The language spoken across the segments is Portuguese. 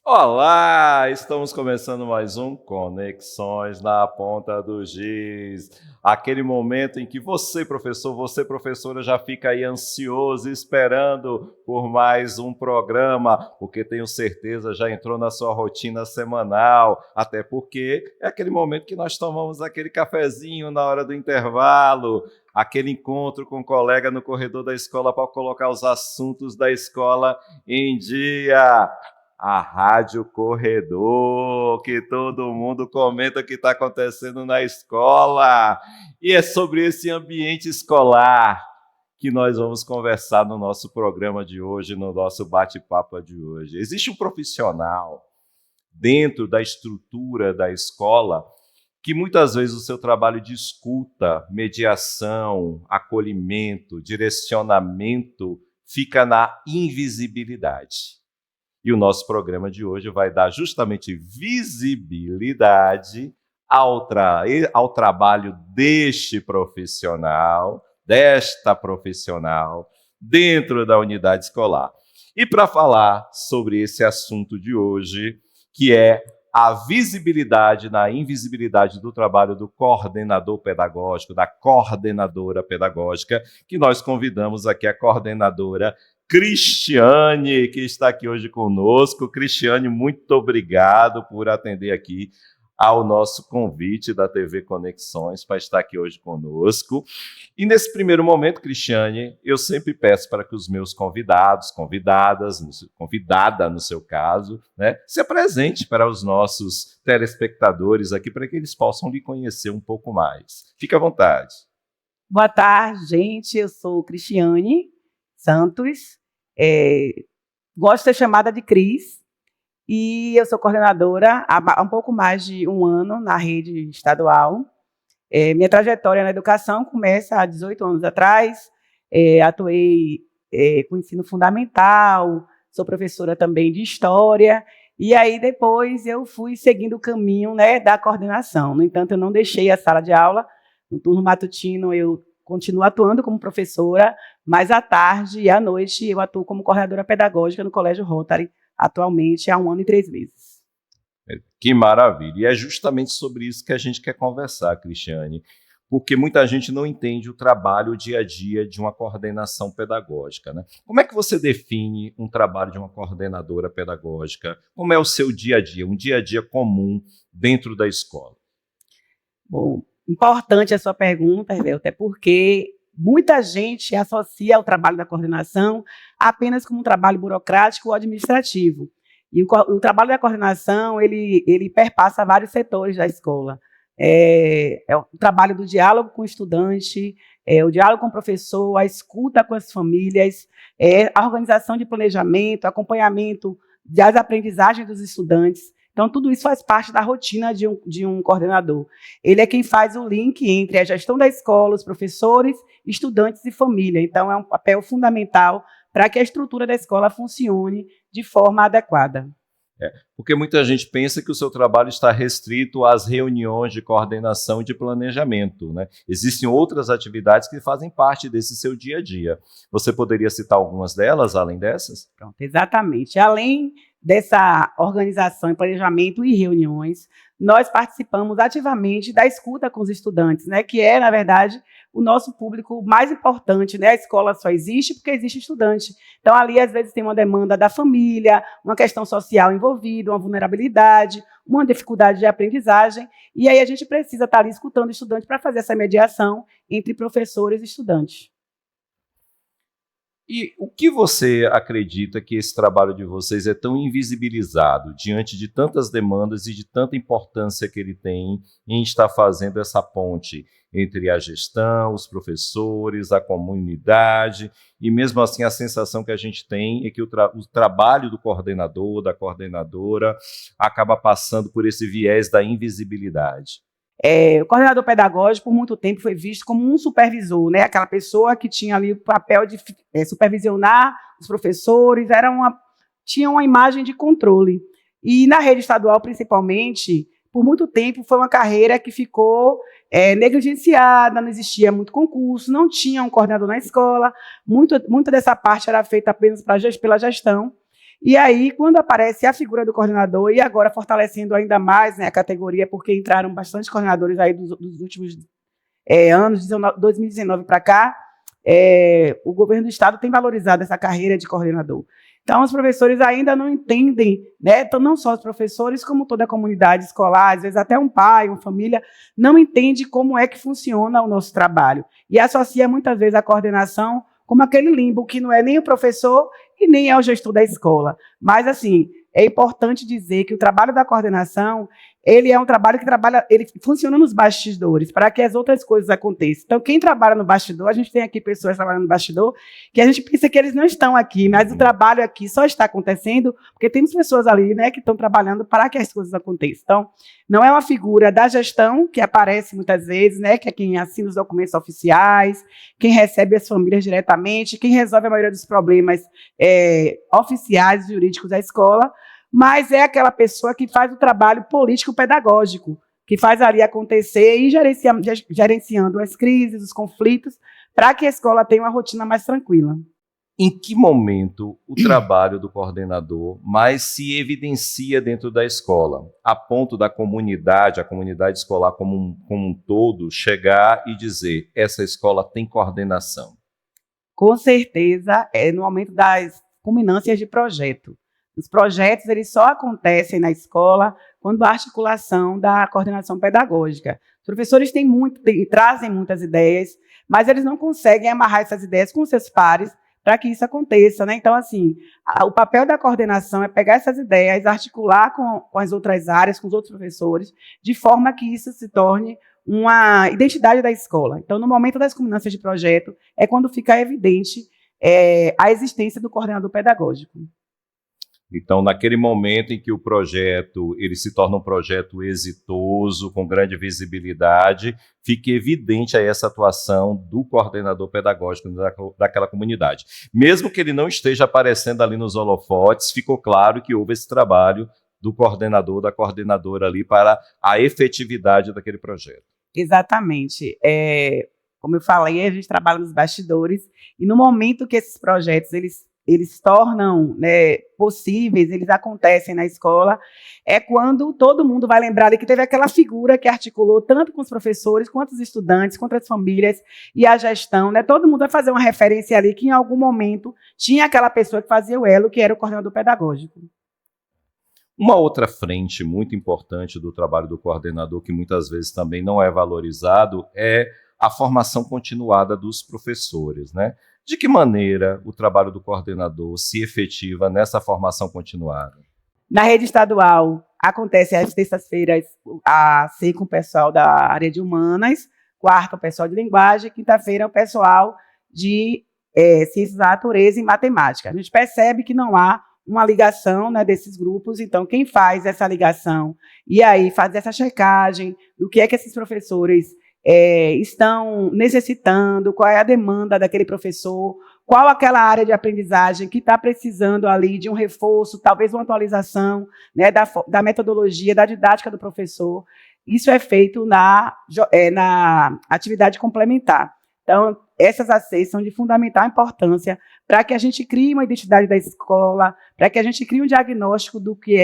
Olá, estamos começando mais um Conexões na Ponta do Giz. Aquele momento em que você, professor, você, professora, já fica aí ansioso, esperando por mais um programa, porque tenho certeza já entrou na sua rotina semanal, até porque é aquele momento que nós tomamos aquele cafezinho na hora do intervalo, aquele encontro com o colega no corredor da escola para colocar os assuntos da escola em dia. A Rádio Corredor, que todo mundo comenta o que está acontecendo na escola. E é sobre esse ambiente escolar que nós vamos conversar no nosso programa de hoje, no nosso bate-papo de hoje. Existe um profissional dentro da estrutura da escola que muitas vezes o seu trabalho de escuta, mediação, acolhimento, direcionamento fica na invisibilidade. E o nosso programa de hoje vai dar justamente visibilidade ao trabalho desta profissional, dentro da unidade escolar. E para falar sobre esse assunto de hoje, que é a visibilidade na invisibilidade do trabalho do coordenador pedagógico, da coordenadora pedagógica, que nós convidamos aqui a coordenadora Cristiane, que está aqui hoje conosco. Cristiane, muito obrigado por atender aqui ao nosso convite da TV Conexões para estar aqui hoje conosco. E nesse primeiro momento, Cristiane, eu sempre peço para que os meus convidados, convidada no seu caso, né, se apresente para os nossos telespectadores aqui, para que eles possam lhe conhecer um pouco mais. Fique à vontade. Boa tarde, gente. Eu sou Cristiane Santos, gosto de ser chamada de Cris, e eu sou coordenadora há um pouco mais de um ano na rede estadual. Minha trajetória na educação começa há 18 anos atrás. Atuei com ensino fundamental, sou professora também de história, e aí depois eu fui seguindo o caminho, né, da coordenação. No entanto, eu não deixei a sala de aula. No turno matutino eu continuo atuando como professora, mas à tarde e à noite eu atuo como coordenadora pedagógica no Colégio Rotary, atualmente há 1 ano e 3 meses. Que maravilha! E é justamente sobre isso que a gente quer conversar, Cristiane, porque muita gente não entende o trabalho, o dia a dia de uma coordenação pedagógica, né? Como é que você define um trabalho de uma coordenadora pedagógica? Como é o seu dia a dia, um dia a dia comum dentro da escola? Bom, importante a sua pergunta, Hervel, até porque muita gente associa o trabalho da coordenação apenas como um trabalho burocrático ou administrativo. E o trabalho da coordenação, ele perpassa vários setores da escola. É o trabalho do diálogo com o estudante, o diálogo com o professor, a escuta com as famílias, a organização de planejamento, acompanhamento das aprendizagens dos estudantes. Então, tudo isso faz parte da rotina de um coordenador. Ele é quem faz o link entre a gestão da escola, os professores, estudantes e família. Então, é um papel fundamental para que a estrutura da escola funcione de forma adequada. Porque muita gente pensa que o seu trabalho está restrito às reuniões de coordenação e de planejamento, né? Existem outras atividades que fazem parte desse seu dia a dia. Você poderia citar algumas delas, além dessas? Pronto, exatamente. Além dessa organização e planejamento e reuniões, nós participamos ativamente da escuta com os estudantes, né, que é, na verdade, o nosso público mais importante, né? A escola só existe porque existe estudante. Então, ali, às vezes, tem uma demanda da família, uma questão social envolvida, uma vulnerabilidade, uma dificuldade de aprendizagem, e aí a gente precisa estar ali escutando o estudante para fazer essa mediação entre professores e estudantes. E o que você acredita que esse trabalho de vocês é tão invisibilizado diante de tantas demandas e de tanta importância que ele tem em estar fazendo essa ponte entre a gestão, os professores, a comunidade, e mesmo assim a sensação que a gente tem é que o trabalho do coordenador, da coordenadora, acaba passando por esse viés da invisibilidade? O coordenador pedagógico, por muito tempo, foi visto como um supervisor, né? Aquela pessoa que tinha ali o papel de supervisionar os professores, tinha uma imagem de controle. E na rede estadual, principalmente, por muito tempo, foi uma carreira que ficou negligenciada, não existia muito concurso, não tinha um coordenador na escola, muita dessa parte era feita apenas pela gestão. E aí, quando aparece a figura do coordenador, e agora fortalecendo ainda mais, né, a categoria, porque entraram bastante coordenadores aí dos últimos anos, de 2019 para cá, o governo do estado tem valorizado essa carreira de coordenador. Então, os professores ainda não entendem, né? Então, não só os professores, como toda a comunidade escolar, às vezes até um pai, uma família, não entende como é que funciona o nosso trabalho. E associa muitas vezes a coordenação como aquele limbo que não é nem o professor e nem é o gestor da escola. Mas, assim, é importante dizer que o trabalho da coordenação, ele é um trabalho que ele funciona nos bastidores, para que as outras coisas aconteçam. Então, quem trabalha no bastidor, a gente tem aqui pessoas trabalhando no bastidor, que a gente pensa que eles não estão aqui, mas o trabalho aqui só está acontecendo porque temos pessoas ali, né, que estão trabalhando para que as coisas aconteçam. Então, não é uma figura da gestão, que aparece muitas vezes, né, que é quem assina os documentos oficiais, quem recebe as famílias diretamente, quem resolve a maioria dos problemas oficiais e jurídicos da escola, mas é aquela pessoa que faz o trabalho político-pedagógico, que faz ali acontecer e gerenciando as crises, os conflitos, para que a escola tenha uma rotina mais tranquila. Em que momento o trabalho do coordenador mais se evidencia dentro da escola, a ponto da comunidade, a comunidade escolar como um todo, chegar e dizer, essa escola tem coordenação? Com certeza, é no momento das culminâncias de projeto. Os projetos eles só acontecem na escola quando há articulação da coordenação pedagógica. Os professores trazem muitas ideias, mas eles não conseguem amarrar essas ideias com seus pares para que isso aconteça, né? Então, assim, o papel da coordenação é pegar essas ideias, articular com as outras áreas, com os outros professores, de forma que isso se torne uma identidade da escola. Então, no momento das culminâncias de projeto, é quando fica evidente a existência do coordenador pedagógico. Então, naquele momento em que o projeto ele se torna um projeto exitoso, com grande visibilidade, fica evidente aí essa atuação do coordenador pedagógico daquela comunidade. Mesmo que ele não esteja aparecendo ali nos holofotes, ficou claro que houve esse trabalho do coordenador, da coordenadora ali para a efetividade daquele projeto. Exatamente. Como eu falei, a gente trabalha nos bastidores, e no momento que esses projetos eles tornam, né, possíveis, eles acontecem na escola, é quando todo mundo vai lembrar ali que teve aquela figura que articulou tanto com os professores, quanto os estudantes, quanto as famílias e a gestão, né? Todo mundo vai fazer uma referência ali que em algum momento tinha aquela pessoa que fazia o elo, que era o coordenador pedagógico. Uma outra frente muito importante do trabalho do coordenador, que muitas vezes também não é valorizado, é a formação continuada dos professores, né? De que maneira o trabalho do coordenador se efetiva nessa formação continuada? Na rede estadual, acontece às terças-feiras com o pessoal da área de humanas, quarta o pessoal de linguagem, quinta-feira o pessoal de ciências da natureza e matemática. A gente percebe que não há uma ligação, né, desses grupos, então quem faz essa ligação e aí faz essa checagem do que é que esses professores estão necessitando, qual é a demanda daquele professor, qual aquela área de aprendizagem que está precisando ali de um reforço, talvez uma atualização, né, da metodologia, da didática do professor. Isso é feito na atividade complementar. Então, essas ACs são de fundamental importância para que a gente crie uma identidade da escola, para que a gente crie um diagnóstico do que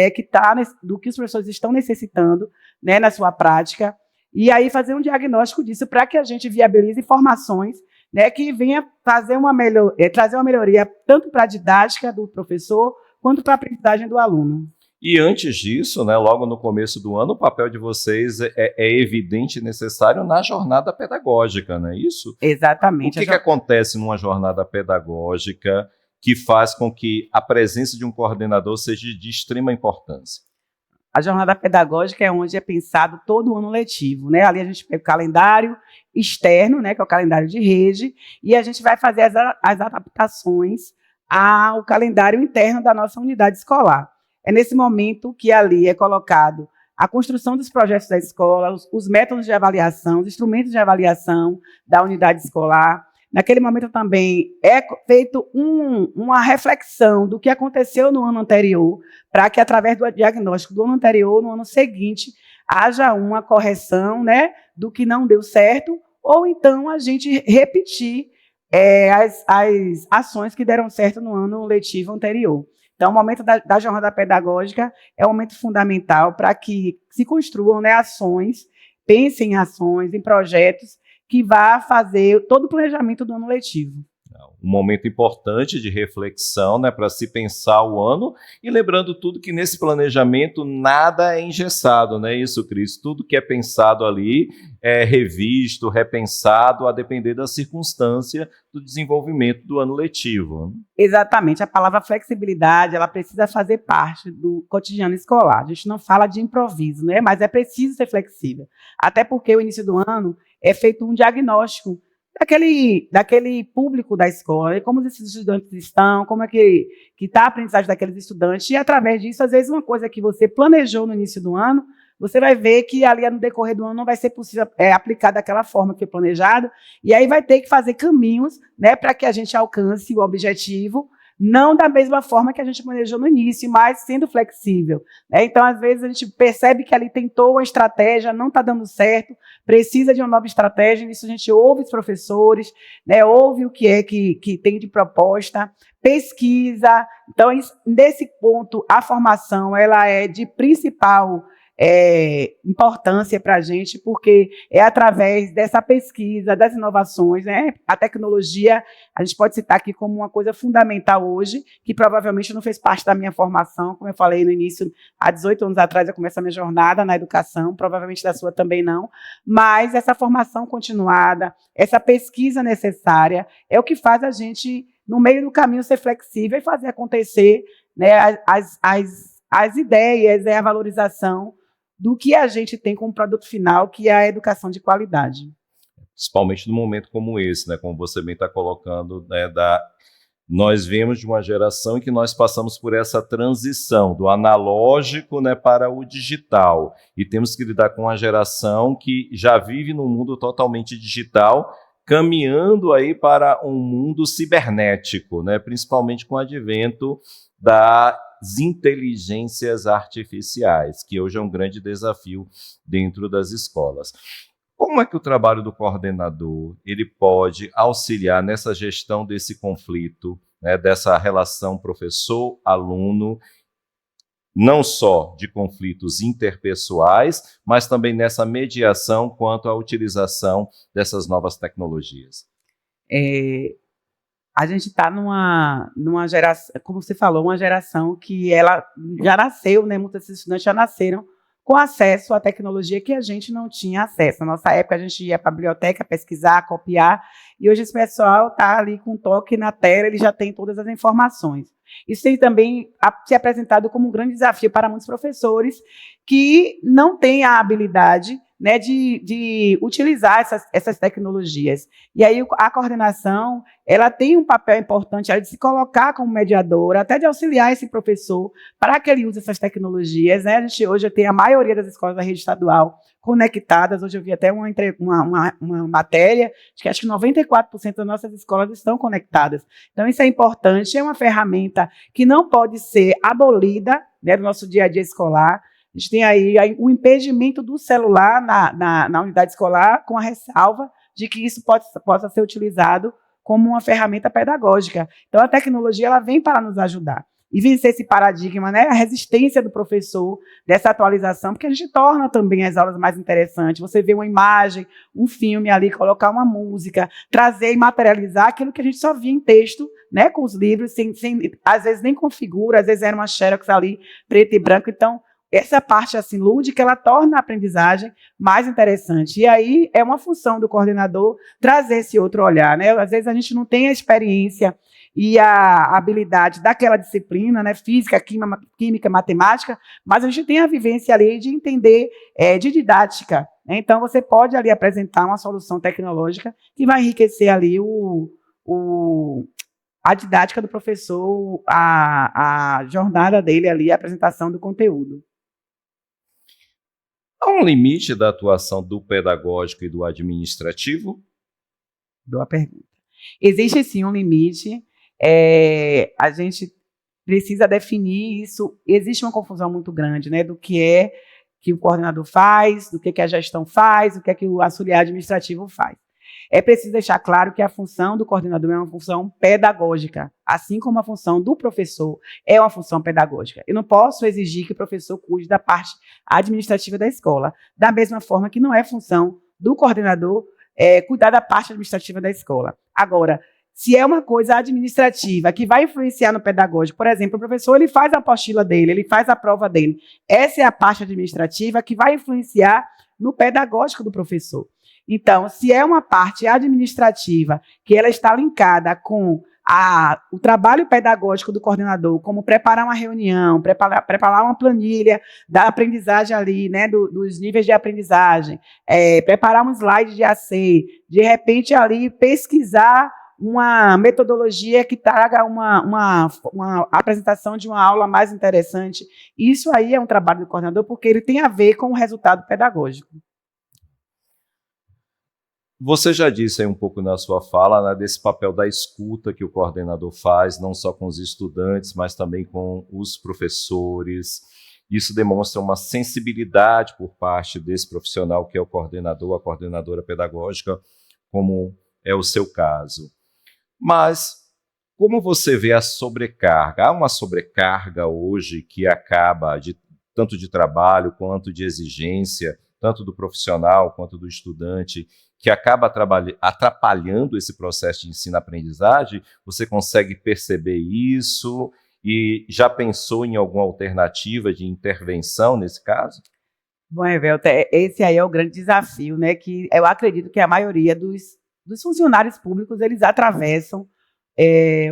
do que os professores estão necessitando, né, na sua prática, e aí fazer um diagnóstico disso para que a gente viabilize formações, né, que venha trazer uma melhoria tanto para a didática do professor quanto para a aprendizagem do aluno. E antes disso, né, logo no começo do ano, o papel de vocês é evidente e necessário na jornada pedagógica, não é isso? Exatamente. O que acontece numa jornada pedagógica que faz com que a presença de um coordenador seja de extrema importância? A jornada pedagógica é onde é pensado todo o ano letivo, né? Ali a gente pega o calendário externo, né, que é o calendário de rede, e a gente vai fazer as adaptações ao calendário interno da nossa unidade escolar. É nesse momento que ali é colocado a construção dos projetos da escola, os métodos de avaliação, os instrumentos de avaliação da unidade escolar, Naquele momento também é feito uma reflexão do que aconteceu no ano anterior, para que, através do diagnóstico do ano anterior, no ano seguinte, haja uma correção, né, do que não deu certo, ou então a gente repetir as ações que deram certo no ano letivo anterior. Então, o momento da jornada pedagógica é um momento fundamental para que se construam, né, ações, pensem em ações, em projetos que vá fazer todo o planejamento do ano letivo. Um momento importante de reflexão, né, para se pensar o ano, e lembrando tudo que nesse planejamento nada é engessado, não é isso, Cris? Tudo que é pensado ali é revisto, repensado, a depender da circunstância do desenvolvimento do ano letivo. Exatamente, a palavra flexibilidade, ela precisa fazer parte do cotidiano escolar. A gente não fala de improviso, né? Mas é preciso ser até porque o início do ano é feito um diagnóstico daquele público da escola, e como esses estudantes estão, como é que está a aprendizagem daqueles estudantes, e através disso, às vezes, uma coisa que você planejou no início do ano, você vai ver que ali no decorrer do ano não vai ser possível aplicar daquela forma que foi planejado, e aí vai ter que fazer caminhos, né, para que a gente alcance o objetivo, não da mesma forma que a gente planejou no início, mas sendo flexível, né? Então, às vezes, a gente percebe que ali tentou uma estratégia, não está dando certo, precisa de uma nova estratégia, nisso a gente ouve os professores, né? Ouve o que é que tem de proposta, pesquisa. Então, nesse ponto, a formação ela é de principal importância para a gente, porque é através dessa pesquisa, das inovações, né? A tecnologia, a gente pode citar aqui como uma coisa fundamental hoje, que provavelmente não fez parte da minha formação, como eu falei no início, há 18 anos atrás eu comecei a minha jornada na educação, provavelmente da sua também não, mas essa formação continuada, essa pesquisa necessária, é o que faz a gente, no meio do caminho, ser flexível e fazer acontecer, né, as ideias, a valorização do que a gente tem como produto final, que é a educação de qualidade. Principalmente num momento como esse, né, como você bem está colocando, né, nós vemos de uma geração em que nós passamos por essa transição do analógico, né, para o digital, e temos que lidar com uma geração que já vive num mundo totalmente digital, caminhando aí para um mundo cibernético, né, principalmente com o advento das inteligências artificiais, que hoje é um grande desafio dentro das escolas. Como é que o trabalho do coordenador ele pode auxiliar nessa gestão desse conflito, né, dessa relação professor-aluno, não só de conflitos interpessoais, mas também nessa mediação quanto à utilização dessas novas tecnologias? A gente está numa geração, como você falou, uma geração que ela já nasceu, né? Muitos estudantes já nasceram com acesso à tecnologia que a gente não tinha acesso. Na nossa época, a gente ia para a biblioteca pesquisar, copiar, e hoje esse pessoal está ali com um toque na tela, ele já tem todas as informações. Isso tem também se apresentado como um grande desafio para muitos professores que não têm a habilidade, né, de utilizar essas tecnologias. E aí a coordenação ela tem um papel importante de se colocar como mediadora, até de auxiliar esse professor para que ele use essas tecnologias, né? A gente hoje tem a maioria das escolas da rede estadual conectadas. Hoje eu vi até uma matéria de que acho que 94% das nossas escolas estão conectadas. Então isso é importante, é uma ferramenta que não pode ser abolida, né, do nosso dia a dia escolar. A gente tem aí o impedimento do celular na unidade escolar, com a ressalva de que isso possa ser utilizado como uma ferramenta pedagógica. Então, a tecnologia ela vem para nos ajudar. E vencer esse paradigma, né, a resistência do professor dessa atualização, porque a gente torna também as aulas mais interessantes. Você vê uma imagem, um filme ali, colocar uma música, trazer e materializar aquilo que a gente só via em texto, né, com os livros, às vezes nem configura, às vezes era uma xerox ali, preto e branco. Então, essa parte assim, lúdica, ela torna a aprendizagem mais interessante. E aí é uma função do coordenador trazer esse outro olhar, né? Às vezes a gente não tem a experiência e a habilidade daquela disciplina, né? Física, química, matemática, mas a gente tem a vivência ali de entender de didática, né? Então você pode ali apresentar uma solução tecnológica que vai enriquecer ali a didática do professor, a jornada dele ali, a apresentação do conteúdo. Há um limite da atuação do pedagógico e do administrativo? Boa pergunta. Existe sim um limite, a gente precisa definir isso. Existe uma confusão muito grande, né, do que o coordenador faz, do que a gestão faz, do que o auxiliar administrativo faz. É preciso deixar claro que a função do coordenador é uma função pedagógica, assim como a função do professor é uma função pedagógica. Eu não posso exigir que o professor cuide da parte administrativa da escola, da mesma forma que não é função do coordenador cuidar da parte administrativa da escola. Agora, se é uma coisa administrativa que vai influenciar no pedagógico, por exemplo, o professor ele faz a apostila dele, ele faz a prova dele, essa é a parte administrativa que vai influenciar no pedagógico do professor. Então, se é uma parte administrativa que ela está linkada com o trabalho pedagógico do coordenador, como preparar uma reunião, preparar uma planilha da aprendizagem ali, né, dos níveis de aprendizagem, preparar um slide de AC, de repente ali pesquisar uma metodologia que traga uma apresentação de uma aula mais interessante. Isso aí é um trabalho do coordenador porque ele tem a ver com o resultado pedagógico. Você já disse aí um pouco na sua fala, né, desse papel da escuta que o coordenador faz, não só com os estudantes, mas também com os professores. Isso demonstra uma sensibilidade por parte desse profissional que é o coordenador, a coordenadora pedagógica, como é o seu caso. Mas como você vê a sobrecarga? Há uma sobrecarga hoje que acaba tanto de trabalho quanto de exigência, tanto do profissional quanto do estudante, que acaba atrapalhando esse processo de ensino-aprendizagem? Você consegue perceber isso e já pensou em alguma alternativa de intervenção nesse caso? Bom, Evelto, esse aí é o grande desafio, né? Que eu acredito que a maioria dos funcionários públicos eles atravessam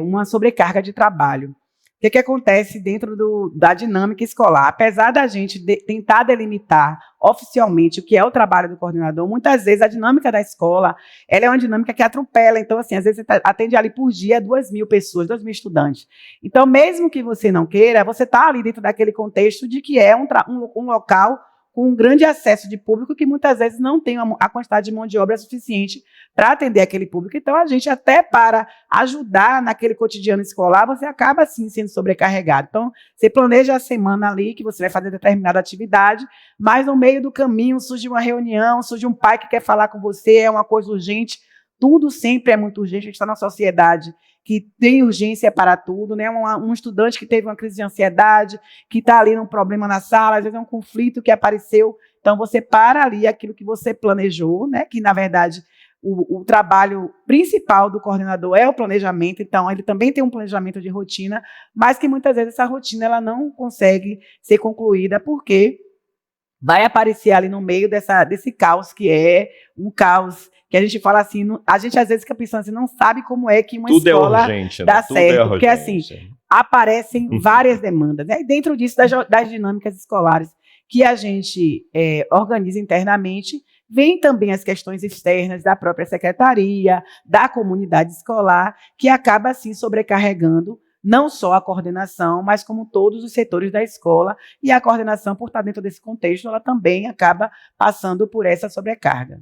uma sobrecarga de trabalho. O que acontece dentro da dinâmica escolar? Apesar da gente tentar delimitar oficialmente o que é o trabalho do coordenador, muitas vezes a dinâmica da escola ela é uma dinâmica que atropela. Então, assim, às vezes você atende ali por dia 2.000 pessoas, 2.000 estudantes. Então, mesmo que você não queira, você está ali dentro daquele contexto de que é um local com um grande acesso de público que muitas vezes não tem a quantidade de mão de obra suficiente para atender aquele público. Então, a gente até para ajudar naquele cotidiano escolar, você acaba, sim, sendo sobrecarregado. Então, você planeja a semana ali que você vai fazer determinada atividade, mas no meio do caminho surge uma reunião, surge um pai que quer falar com você, é uma coisa urgente. Tudo sempre é muito urgente, a gente está numa sociedade que tem urgência para tudo, né? Um estudante que teve uma crise de ansiedade, que está ali num problema na sala, às vezes é um conflito que apareceu, então você para ali aquilo que você planejou, né? Que na verdade o trabalho principal do coordenador é o planejamento, então ele também tem um planejamento de rotina, mas que muitas vezes essa rotina ela não consegue ser concluída porque vai aparecer ali no meio desse caos, que é um caos que a gente fala assim, a gente às vezes fica pensando assim, não sabe como é que uma tudo escola urgente, dá né? certo, porque assim, aparecem várias demandas, né? E dentro disso, das dinâmicas escolares que a gente organiza internamente, vem também as questões externas da própria secretaria, da comunidade escolar, que acaba assim sobrecarregando não só a coordenação, mas como todos os setores da escola, e a coordenação, por estar dentro desse contexto, ela também acaba passando por essa sobrecarga.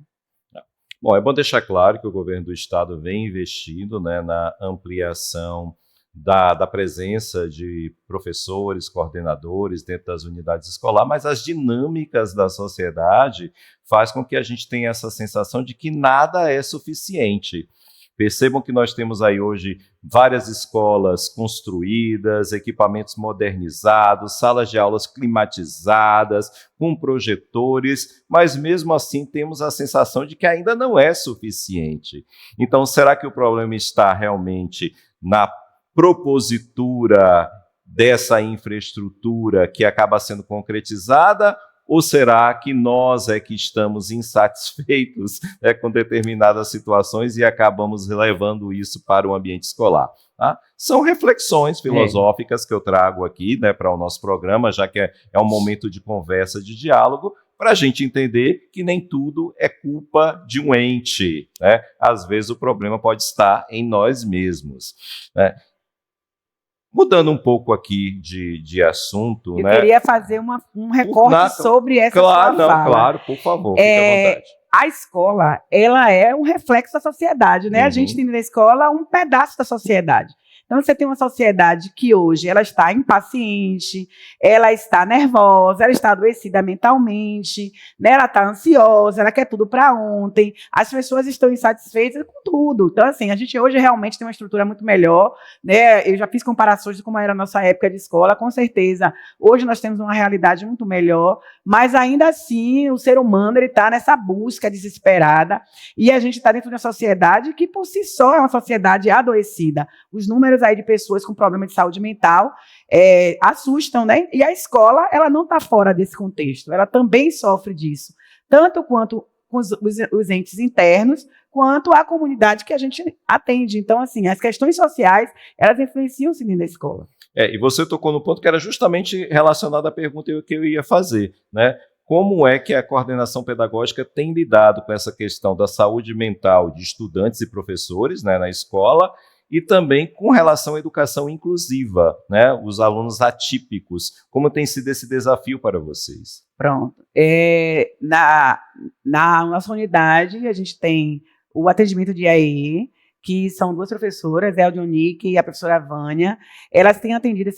Bom, é bom deixar claro que o governo do estado vem investindo, né, na ampliação da presença de professores, coordenadores dentro das unidades escolares, mas as dinâmicas da sociedade faz com que a gente tenha essa sensação de que nada é suficiente. Percebam que nós temos aí hoje várias escolas construídas, equipamentos modernizados, salas de aulas climatizadas, com projetores, mas mesmo assim temos a sensação de que ainda não é suficiente. Então, será que o problema está realmente na propositura dessa infraestrutura que acaba sendo concretizada? Ou será que nós é que estamos insatisfeitos com determinadas situações e acabamos levando isso para o ambiente escolar? Tá? São reflexões filosóficas que eu trago aqui, né, para o nosso programa, já que é um momento de conversa, de diálogo, para a gente entender que nem tudo é culpa de um ente, né? Às vezes o problema pode estar em nós mesmos, né? Mudando um pouco aqui de assunto, eu queria fazer um recorte sobre essa claro, sua fala. Claro, por favor, fique à vontade. a escola, ela é um reflexo da sociedade, né? A gente tem na escola um pedaço da sociedade. Então, você tem uma sociedade que hoje ela está impaciente, ela está nervosa, ela está adoecida mentalmente, né? Ela está ansiosa, ela quer tudo para ontem, as pessoas estão insatisfeitas com tudo. Então, assim, a gente hoje realmente tem uma estrutura muito melhor, né? Eu já fiz comparações de como era a nossa época de escola, com certeza. Hoje nós temos uma realidade muito melhor, mas ainda assim o ser humano está nessa busca desesperada e a gente está dentro de uma sociedade que, por si só, é uma sociedade adoecida. Os números aí de pessoas com problema de saúde mental assustam, né? E a escola, ela não está fora desse contexto, ela também sofre disso, tanto quanto com os entes internos, quanto a comunidade que a gente atende. Então, assim, as questões sociais, elas influenciam sim na escola. E você tocou no ponto que era justamente relacionado à pergunta que eu ia fazer, né? Como é que a coordenação pedagógica tem lidado com essa questão da saúde mental de estudantes e professores, né, na escola, e também com relação à educação inclusiva, né, os alunos atípicos. Como tem sido esse desafio para vocês? Pronto. Na nossa unidade, a gente tem o atendimento de AE, que são duas professoras, a Eldonique e a professora Vânia. Elas têm atendido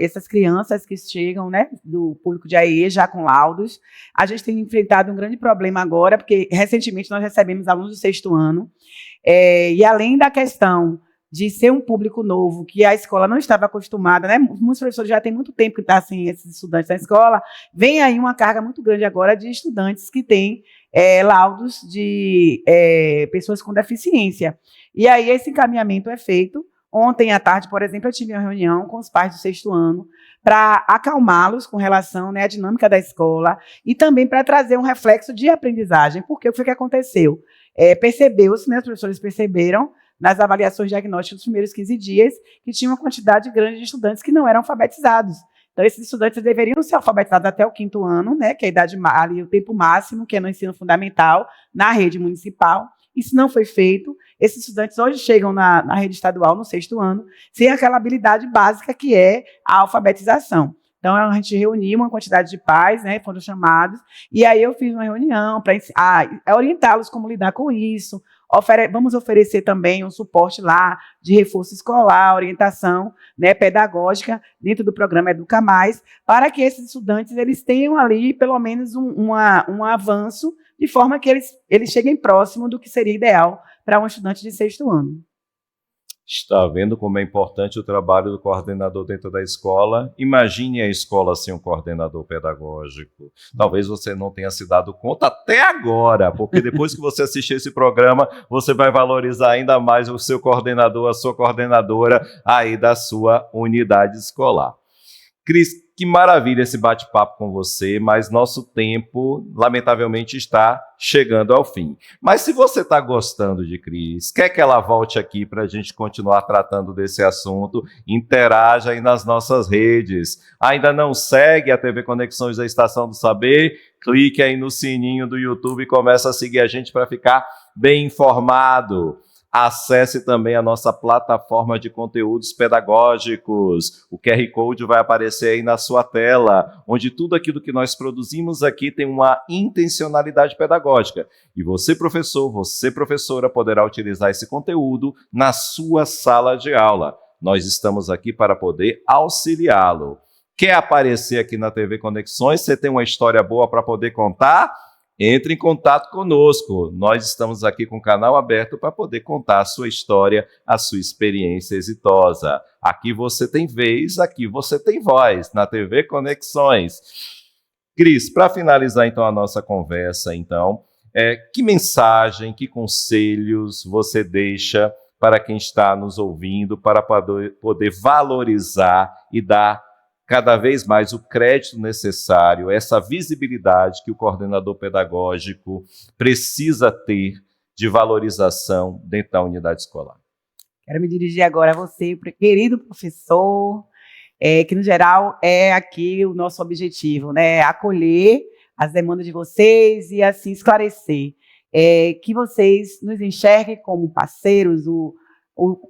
essas crianças que chegam, né, do público de AE, já com laudos. A gente tem enfrentado um grande problema agora, porque recentemente nós recebemos alunos do 6º ano, e além da questão de ser um público novo, que a escola não estava acostumada, né? Muitos professores já têm muito tempo que estão assim, esses estudantes na escola, vem aí uma carga muito grande agora de estudantes que têm laudos de pessoas com deficiência. E aí esse encaminhamento é feito. Ontem à tarde, por exemplo, eu tive uma reunião com os pais do 6º ano para acalmá-los com relação, né, à dinâmica da escola e também para trazer um reflexo de aprendizagem. Porque o que foi que aconteceu? Percebeu-se, né, os professores perceberam, nas avaliações diagnósticas dos primeiros 15 dias, que tinha uma quantidade grande de estudantes que não eram alfabetizados. Então, esses estudantes deveriam ser alfabetizados até o 5º ano, né, que é a idade ali, o tempo máximo, que é no ensino fundamental, na rede municipal. Isso não foi feito. Esses estudantes hoje chegam na rede estadual, no 6º ano, sem aquela habilidade básica que é a alfabetização. Então, a gente reuniu uma quantidade de pais, né, foram chamados, e aí eu fiz uma reunião para orientá-los como lidar com isso. Vamos oferecer também um suporte lá de reforço escolar, orientação, né, pedagógica dentro do programa Educa Mais, para que esses estudantes eles tenham ali pelo menos um avanço, de forma que eles cheguem próximo do que seria ideal para um estudante de 6º ano. Está vendo como é importante o trabalho do coordenador dentro da escola? Imagine a escola sem um coordenador pedagógico. Talvez você não tenha se dado conta até agora, porque depois que você assistir esse programa, você vai valorizar ainda mais o seu coordenador, a sua coordenadora aí da sua unidade escolar. Cris, que maravilha esse bate-papo com você, mas nosso tempo, lamentavelmente, está chegando ao fim. Mas se você está gostando de Cris, quer que ela volte aqui para a gente continuar tratando desse assunto, interaja aí nas nossas redes. Ainda não segue a TV Conexões da Estação do Saber? Clique aí no sininho do YouTube e começa a seguir a gente para ficar bem informado. Acesse também a nossa plataforma de conteúdos pedagógicos. O QR Code vai aparecer aí na sua tela, onde tudo aquilo que nós produzimos aqui tem uma intencionalidade pedagógica. E você, professor, você, professora, poderá utilizar esse conteúdo na sua sala de aula. Nós estamos aqui para poder auxiliá-lo. Quer aparecer aqui na TV Conexões? Você tem uma história boa para poder contar? Entre em contato conosco. Nós estamos aqui com o canal aberto para poder contar a sua história, a sua experiência exitosa. Aqui você tem vez, aqui você tem voz, na TV Conexões. Cris, para finalizar então a nossa conversa, então, que mensagem, que conselhos você deixa para quem está nos ouvindo, para poder valorizar e dar cada vez mais o crédito necessário, essa visibilidade que o coordenador pedagógico precisa ter de valorização dentro da unidade escolar? Quero me dirigir agora a você, querido professor, que no geral é aqui o nosso objetivo, né? Acolher as demandas de vocês e assim esclarecer, que vocês nos enxerguem como parceiros.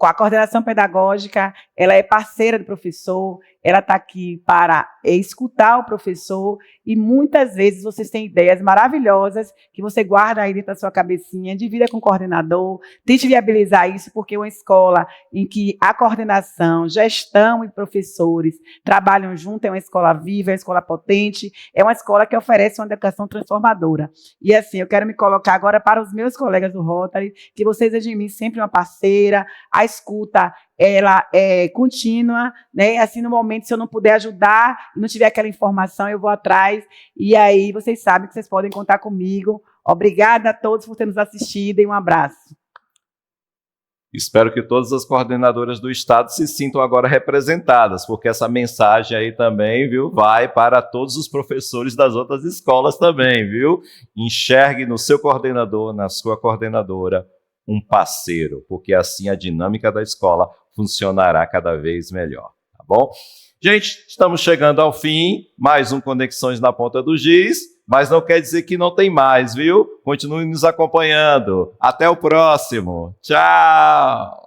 A coordenação pedagógica, ela é parceira do professor, ela está aqui para escutar o professor e muitas vezes vocês têm ideias maravilhosas que você guarda aí dentro da sua cabecinha, divida com o coordenador, tente viabilizar isso, porque uma escola em que a coordenação, gestão e professores trabalham junto é uma escola viva, é uma escola potente, é uma escola que oferece uma educação transformadora. E assim, eu quero me colocar agora para os meus colegas do Rotary, que vocês sejam em mim sempre uma parceira, a escuta ela é contínua, né? Assim, no momento, se eu não puder ajudar, não tiver aquela informação, eu vou atrás, e aí vocês sabem que vocês podem contar comigo. Obrigada a todos por terem nos assistido e um abraço. Espero que todas as coordenadoras do estado se sintam agora representadas, porque essa mensagem aí também, viu, vai para todos os professores das outras escolas também, viu? Enxergue no seu coordenador, na sua coordenadora, um parceiro, porque assim a dinâmica da escola funcionará cada vez melhor, tá bom? Gente, estamos chegando ao fim, mais um Conexões na Ponta do Giz, mas não quer dizer que não tem mais, viu? Continue nos acompanhando. Até o próximo. Tchau!